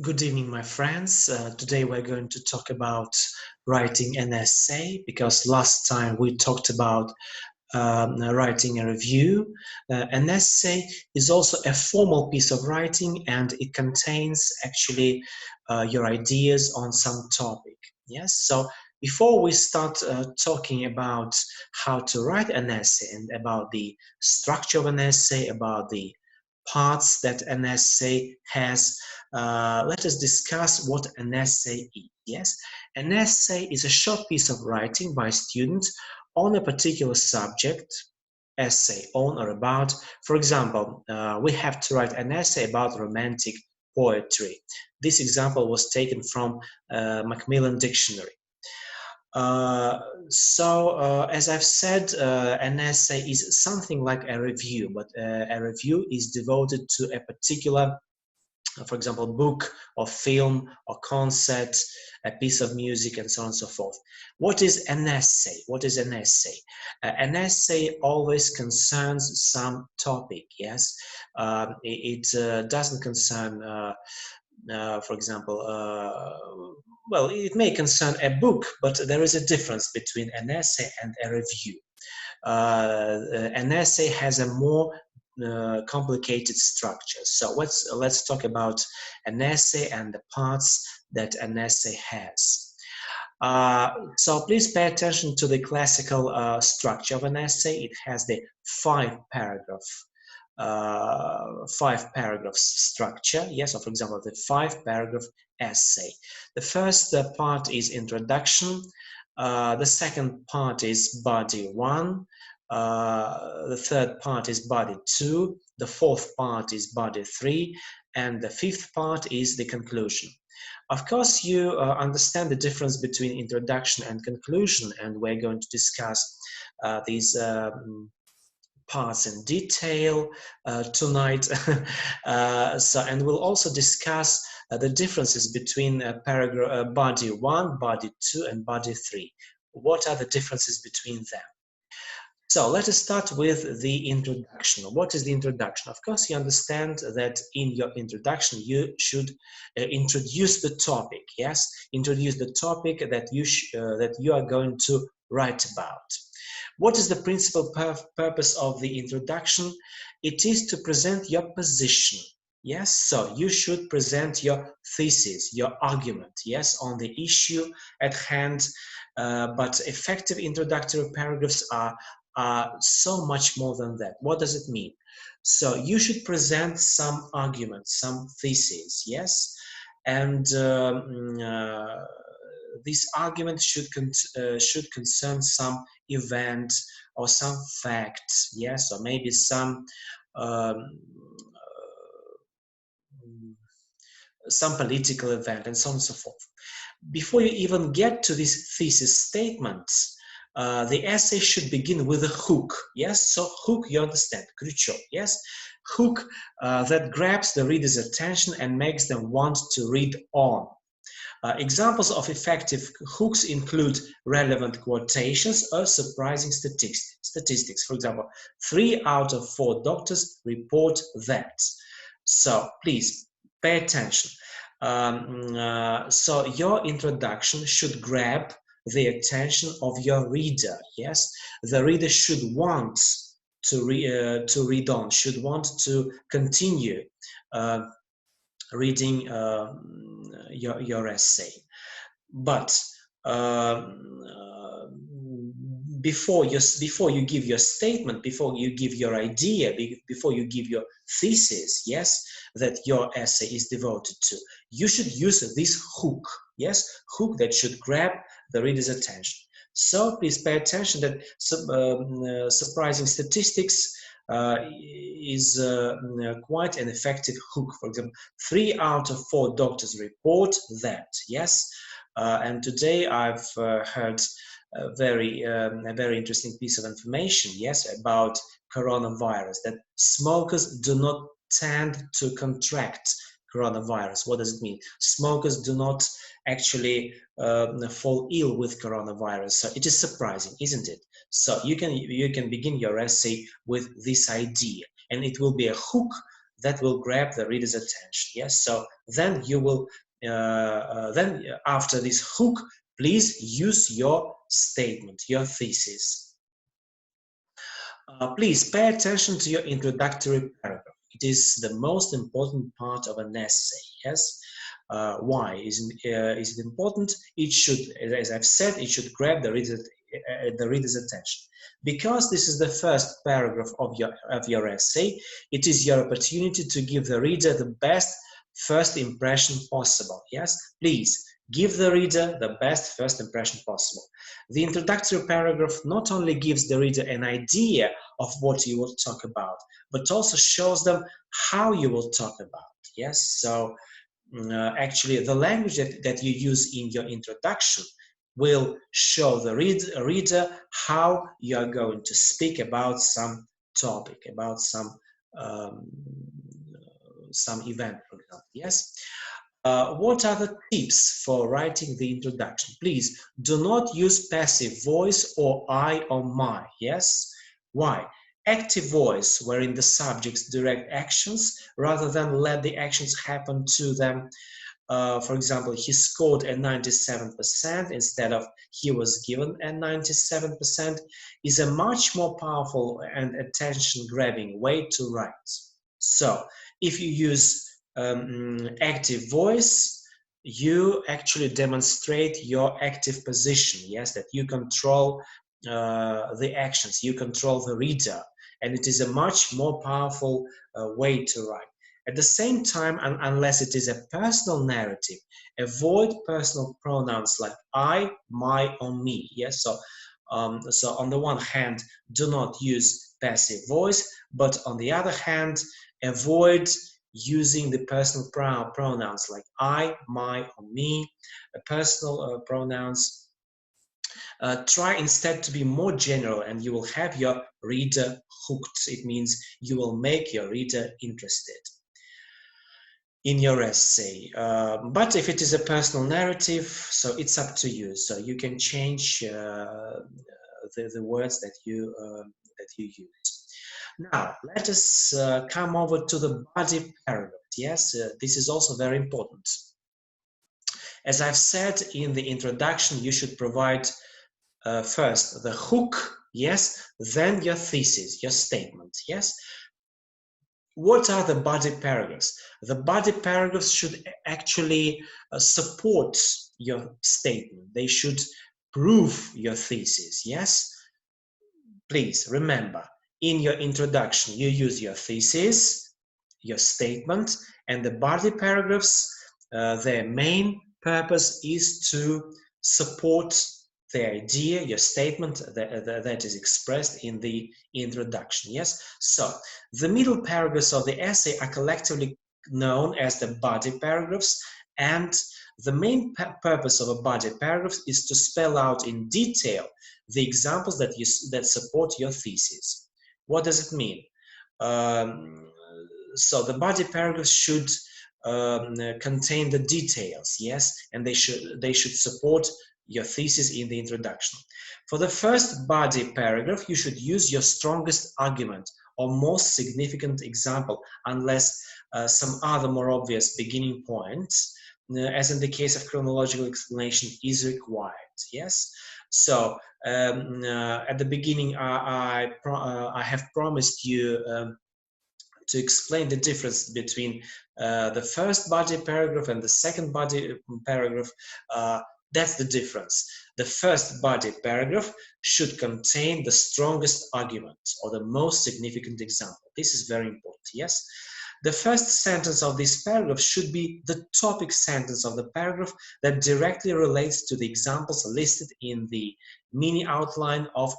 Good evening, my friends. Today we're going to talk about writing an essay because last time we talked about writing a review. An essay is also a formal piece of writing and it contains actually your ideas on some topic. Yes, so before we start talking about how to write an essay and about the structure of an essay, about the parts that an essay has, let us discuss what an essay is. Yes, an essay is a short piece of writing by a student on a particular subject, essay on or about. For example, we have to write an essay about romantic poetry. This example was taken from Macmillan Dictionary. As I've said, an essay is something like a review, but a review is devoted to a particular, for example, book or film or concert, a piece of music, and so on and so forth. What is an essay? What is an essay? An essay always concerns some topic, yes? It doesn't concern, for example, well, it may concern a book, but there is a difference between an essay and a review. An essay has a more complicated structure. So let's talk about an essay and the parts that an essay has. So please pay attention to the classical structure of an essay. It has the five paragraph structure. Yes, so for example, the 5-paragraph essay. The first part is introduction. The second part is body 1. The third part is body 2. The fourth part is body 3. And the fifth part is the conclusion. Of course, you understand the difference between introduction and conclusion, and we're going to discuss these parts in detail tonight. And we'll also discuss the differences between body 1, body 2, and body 3. What are the differences between them? So let us start with the introduction. What is the introduction? Of course, you understand that in your introduction, you should introduce the topic. Yes, introduce the topic that you are going to write about. What is the principal purpose of the introduction? It is to present your position. Yes, so you should present your thesis, your argument, yes, on the issue at hand. But effective introductory paragraphs are so much more than that. What does it mean? So you should present some arguments, some theses, yes, and this argument should concern some event or some facts, yes, or maybe some political event, and so on and so forth. Before you even get to these thesis statements, the essay should begin with a hook. Yes, so hook, you understand, крючок, yes, hook that grabs the reader's attention and makes them want to read on. Examples of effective hooks include relevant quotations or surprising statistics. For example, 3 out of 4 doctors report that. So please pay attention. So your introduction should grab the attention of your reader. Yes, the reader should want to read on, should want to continue reading your essay. But before you give your statement, before you give your idea, before you give your thesis, yes, that your essay is devoted to, you should use this hook, yes, hook that should grab the reader's attention. So please pay attention that surprising statistics is quite an effective hook. For example, 3 out of 4 doctors report that, yes, and today I've heard a very interesting piece of information, yes, about coronavirus, that smokers do not tend to contract coronavirus. What does it mean? Smokers do not actually fall ill with coronavirus. So it is surprising, isn't it? So you can begin your essay with this idea, and it will be a hook that will grab the reader's attention. Yes, so then you will, then after this hook, please use your statement, your thesis. Please pay attention to your introductory paragraph. It is the most important part of an essay. Yes. Why is it important? It should, as I've said, it should grab the reader's attention. Because this is the first paragraph of your essay, it is your opportunity to give the reader the best first impression possible. Yes, please give the reader the best first impression possible. The introductory paragraph not only gives the reader an idea of what you will talk about, but also shows them how you will talk about. Yes, so actually the language that you use in your introduction will show the reader how you are going to speak about some topic, about some event, for example. Yes. What are the tips for writing the introduction? Please do not use passive voice or I or my. Yes. Why? Active voice, wherein the subjects direct actions rather than let the actions happen to them. For example, he scored a 97% instead of he was given a 97%, is a much more powerful and attention-grabbing way to write. So, if you use active voice, you actually demonstrate your active position, yes, that you control the actions, you control the reader, and it is a much more powerful way to write. At the same time, unless it is a personal narrative, avoid personal pronouns like I, my, or me. Yes, so on the one hand, do not use passive voice, but on the other hand, avoid using the personal pronouns like I, my, or me, personal pronouns. Try instead to be more general, and you will have your reader hooked. It means you will make your reader interested in your essay. But if it is a personal narrative, so it's up to you. So you can change the words that you use. Now, let us come over to the body paragraph. Yes, this is also very important. As I've said in the introduction, you should provide first the hook, yes, then your thesis, your statement, yes. What are the body paragraphs? The body paragraphs should actually support your statement. They should prove your thesis, yes? Please remember, in your introduction, you use your thesis, your statement, and the body paragraphs, their main purpose is to support the idea, your statement that is expressed in the introduction. Yes, so the middle paragraphs of the essay are collectively known as the body paragraphs, and the main purpose of a body paragraph is to spell out in detail the examples that support your thesis. What does it mean? So the body paragraphs should contain the details, yes, and they should support your thesis in the introduction. For the first body paragraph, you should use your strongest argument or most significant example, unless some other more obvious beginning points, as in the case of chronological explanation, is required. Yes. So at the beginning, I have promised you to explain the difference between the first body paragraph and the second body paragraph. That's the difference. The first body paragraph should contain the strongest argument or the most significant example. This is very important, yes? The first sentence of this paragraph should be the topic sentence of the paragraph that directly relates to the examples listed in the mini outline of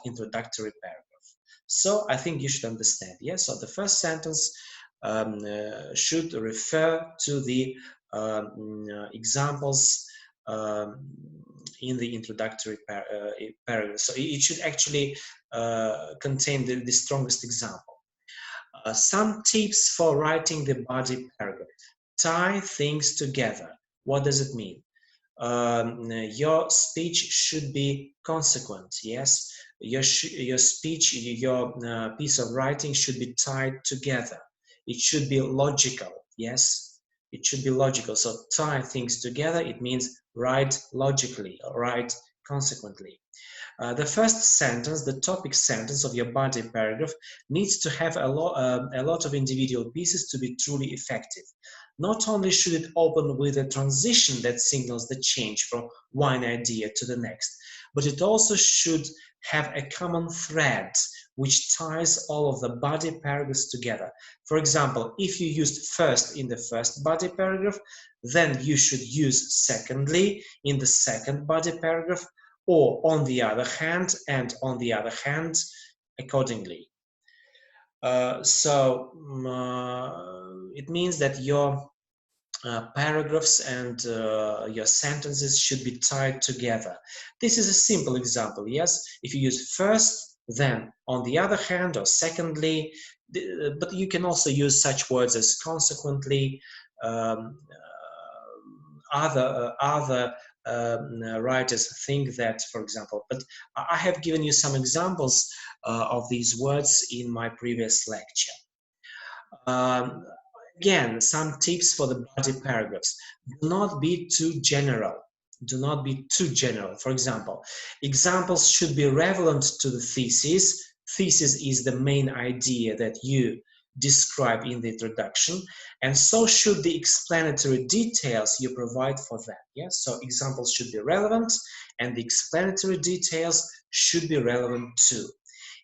introductory paragraph. So I think you should understand, yes? So the first sentence should refer to the examples in the introductory paragraph. So it should actually contain the strongest example. Some tips for writing the body paragraph. Tie things together. What does it mean? Your speech should be consequent, yes? Your speech, your piece of writing should be tied together. it should be logical, yes? It should be logical. So tie things together, it means write logically, or write consequently. The first sentence, the topic sentence of your body paragraph, needs to have a lot of individual pieces to be truly effective. Not only should it open with a transition that signals the change from one idea to the next, but it also should have a common thread which ties all of the body paragraphs together. For example, if you used first in the first body paragraph, then you should use secondly in the second body paragraph, or on the other hand, and on the other hand, accordingly. It means that your paragraphs and your sentences should be tied together. This is a simple example, yes? If you use first, then on the other hand, or secondly, but you can also use such words as consequently, other writers think that, for example, but I have given you some examples of these words in my previous lecture. Again, some tips for the body paragraphs. Do not be too general. Do not be too general. For example, examples should be relevant to the thesis. Thesis is the main idea that you describe in the introduction, and so should the explanatory details you provide for that. Yes, so examples should be relevant, and the explanatory details should be relevant too.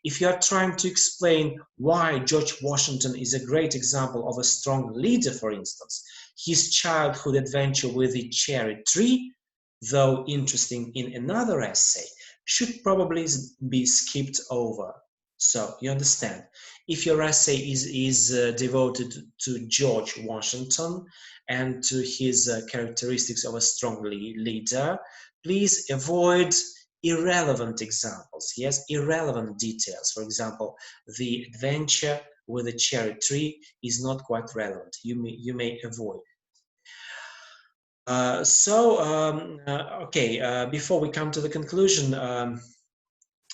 If you are trying to explain why George Washington is a great example of a strong leader, for instance, his childhood adventure with the cherry tree, though interesting in another essay, should probably be skipped over. So you understand, if your essay is devoted to George Washington and to his characteristics of a strong leader, please avoid irrelevant examples, yes, irrelevant details. For example, the adventure with a cherry tree is not quite relevant. You may avoid. Before we come to the conclusion,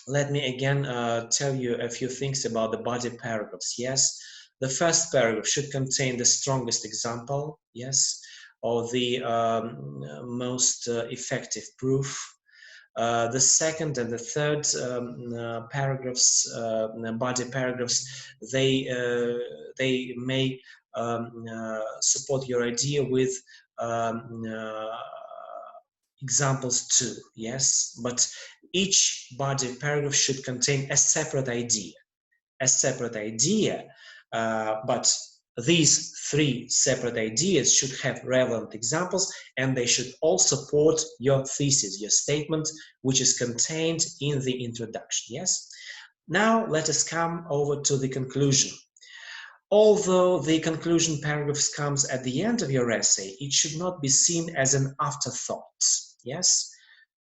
let me again tell you a few things about the body paragraphs. Yes, the first paragraph should contain the strongest example, yes, or the most effective proof. The second and the third paragraphs, body paragraphs, they may support your idea with examples too, yes, but each body paragraph should contain a separate idea, but these three separate ideas should have relevant examples, and they should all support your thesis, your statement, which is contained in the introduction, yes? Now let us come over to the conclusion. Although the conclusion paragraphs comes at the end of your essay, it should not be seen as an afterthought, yes?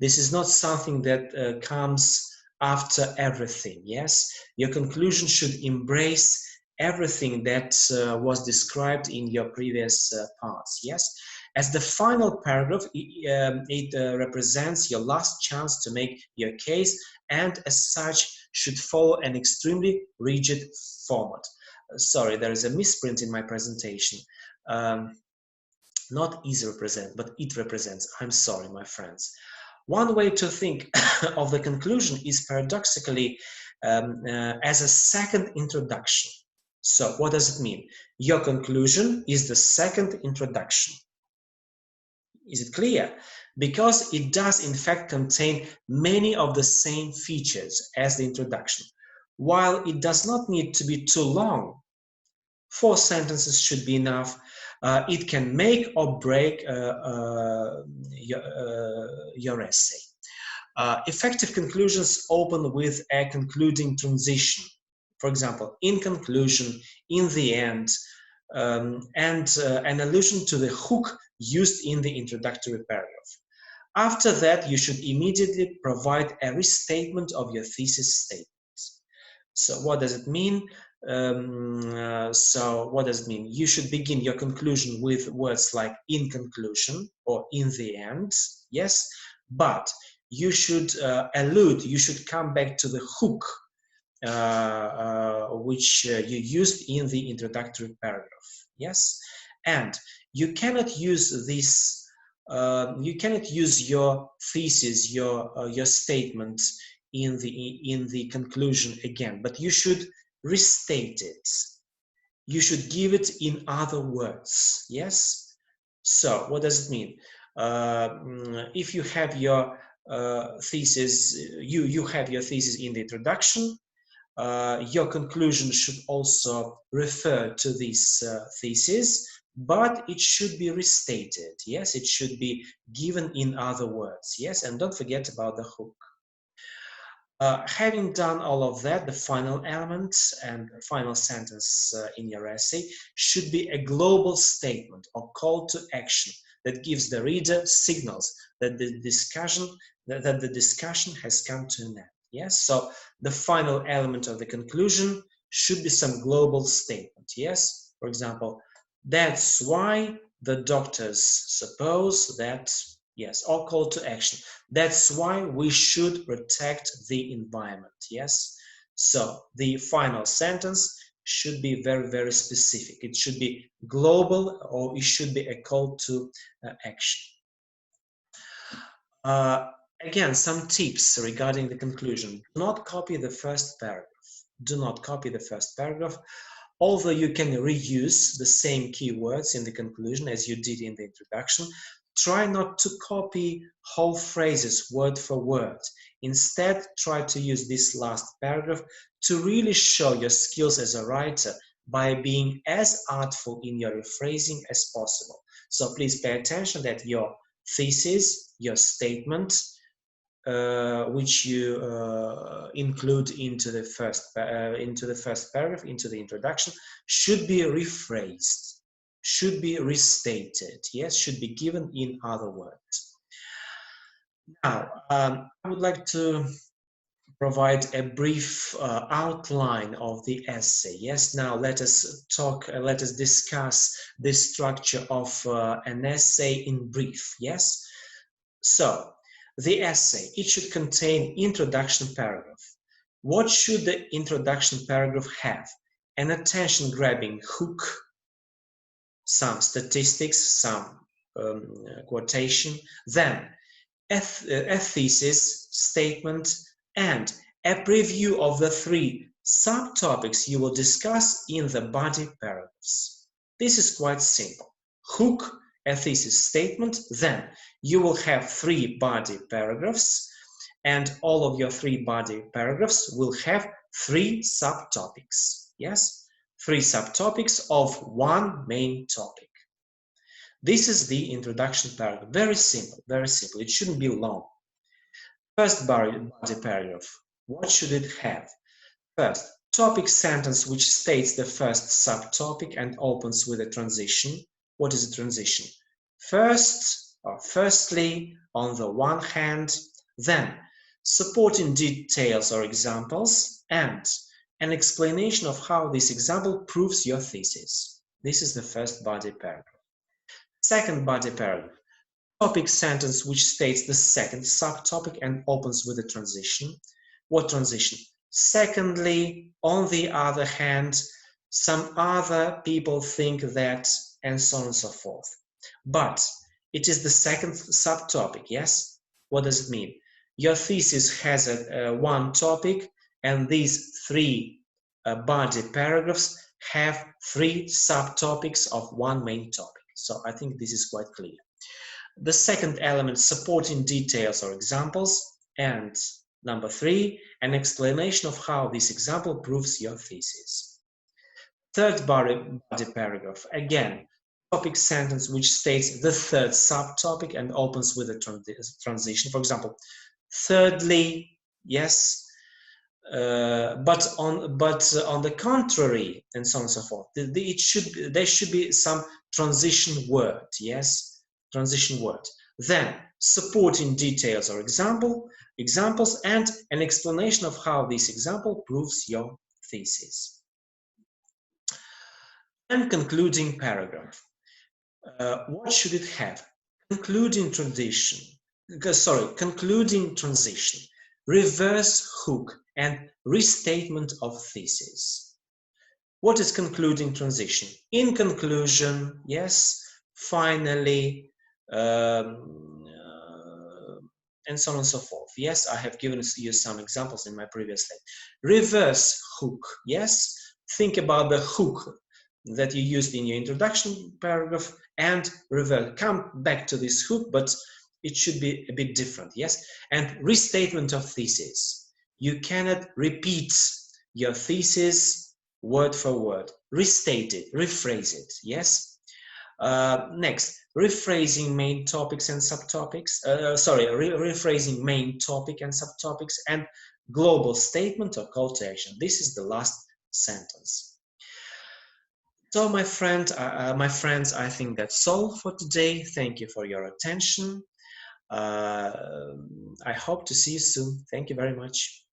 This is not something that comes after everything, yes? Your conclusion should embrace everything that was described in your previous parts, yes? As the final paragraph, it represents your last chance to make your case, and as such should follow an extremely rigid format. Sorry, there is a misprint in my presentation. Not is represent, but it represents. I'm sorry, my friends. One way to think of the conclusion is paradoxically as a second introduction. So what does it mean? Your conclusion is the second introduction. Is it clear? Because it does in fact contain many of the same features as the introduction. While it does not need to be too long, 4 sentences should be enough. It can make or break your essay. Effective conclusions open with a concluding transition. For example, in conclusion, in the end, and an allusion to the hook used in the introductory paragraph. After that, you should immediately provide a restatement of your thesis statements. So what does it mean? You should begin your conclusion with words like in conclusion or in the end, yes, but you should you should come back to the hook which you used in the introductory paragraph. Yes, and you cannot use this. You cannot use your thesis, your statement in the conclusion again, but you should restate it. You should give it in other words. Yes. So what does it mean? If you have your thesis, you have your thesis in the introduction. Your conclusion should also refer to this thesis, but it should be restated. Yes, it should be given in other words. Yes, and don't forget about the hook. Having done all of that, the final element and final sentence in your essay should be a global statement or call to action that gives the reader signals that the discussion has come to an end. Yes, so the final element of the conclusion should be some global statement. Yes, for example, that's why the doctors suppose that. Yes, or call to action. That's why we should protect the environment. Yes, so the final sentence should be very, very specific. It should be global, or it should be a call to action. Again, some tips regarding the conclusion. Do not copy the first paragraph. Do not copy the first paragraph. Although you can reuse the same keywords in the conclusion as you did in the introduction, try not to copy whole phrases word for word. Instead, try to use this last paragraph to really show your skills as a writer by being as artful in your rephrasing as possible. So please pay attention that your thesis, your statement, which you include into the first paragraph, into the introduction, should be rephrased, should be restated. Yes, should be given in other words. Now, I would like to provide a brief outline of the essay. Yes, now let us discuss the structure of an essay in brief. Yes, so the essay, it should contain introduction paragraph. What should the introduction paragraph have? An attention-grabbing hook, some statistics, some quotation, then a thesis statement, and a preview of the 3 subtopics you will discuss in the body paragraphs. This is quite simple. Hook, a thesis statement, then you will have 3 body paragraphs, and all of your 3 body paragraphs will have 3 subtopics. Yes, 3 subtopics of 1 main topic. This is the introduction paragraph. Very simple, very simple. It shouldn't be long. First body paragraph, what should it have? First, topic sentence which states the first subtopic and opens with a transition. What is a transition? First, or firstly, on the one hand, then supporting details or examples, and an explanation of how this example proves your thesis. This is the first body paragraph. Second body paragraph, topic sentence which states the second subtopic and opens with a transition. What transition? Secondly, on the other hand, some other people think that, and so on and so forth. But it is the second subtopic, yes? What does it mean? Your thesis has one topic, and these 3 body paragraphs have 3 subtopics of 1 main topic. So I think this is quite clear. The second element, supporting details or examples, and number 3, an explanation of how this example proves your thesis. Third body paragraph, again, topic sentence which states the 3rd subtopic and opens with a transition. For example, thirdly, yes, but on the contrary, and so on and so forth. There should be some transition word, yes, transition word. Then supporting details or examples, and an explanation of how this example proves your thesis. And concluding paragraph. What should it have? Concluding transition, reverse hook, and restatement of thesis. What is concluding transition? In conclusion, yes, finally, and so on and so forth. Yes, I have given you some examples in my previous slide. Reverse hook. Yes, think about the hook that you used in your introduction paragraph and reverse. Come back to this hook, but it should be a bit different. Yes, and restatement of thesis. You cannot repeat your thesis word for word. Restate it, rephrase it. Yes. Next, rephrasing main topics and subtopics. Rephrasing main topic and subtopics, and global statement or call to action. This is the last sentence. So, my friends, I think that's all for today. Thank you for your attention. I hope to see you soon. Thank you very much.